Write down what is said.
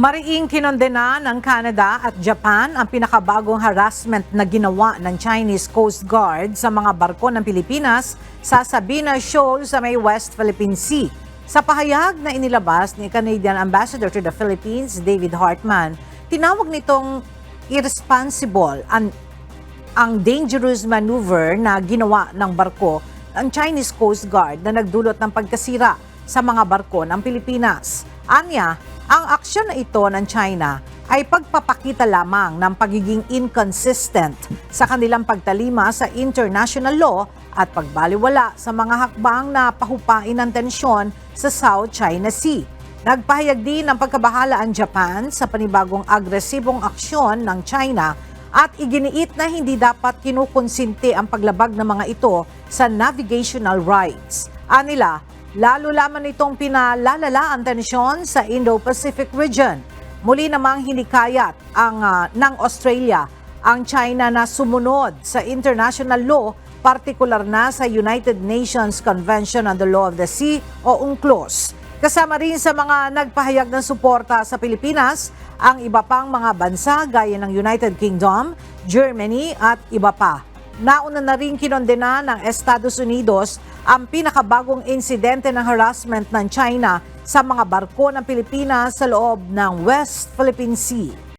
Mariing kinondena ng Canada at Japan ang pinakabagong harassment na ginawa ng Chinese Coast Guard sa mga barko ng Pilipinas sa Sabina Shoal sa may West Philippine Sea. Sa pahayag na inilabas ni Canadian Ambassador to the Philippines, David Hartman, tinawag nitong irresponsible ang dangerous maneuver na ginawa ng barko ng Chinese Coast Guard na nagdulot ng pagkasira sa mga barko ng Pilipinas. Anya, ang aksyon na ito ng China ay pagpapakita lamang ng pagiging inconsistent sa kanilang pagtalima sa international law at pagbaliwala sa mga hakbang na pahupain ng tensyon sa South China Sea. Nagpahayag din ng pagkabahala ang Japan sa panibagong agresibong aksyon ng China at iginiit na hindi dapat kinukonsinti ang paglabag ng mga ito sa navigational rights. Anila, lalo lamang itong pinalalala ang tensyon sa Indo-Pacific region. Muli namang hinikayat ng Australia ang China na sumunod sa international law, partikular na sa United Nations Convention on the Law of the Sea o UNCLOS. Kasama rin sa mga nagpahayag ng suporta sa Pilipinas ang iba pang mga bansa gaya ng United Kingdom, Germany at iba pa. Nauna na rin kinondena ng Estados Unidos ang pinakabagong insidente ng harassment ng China sa mga barko ng Pilipinas sa loob ng West Philippine Sea.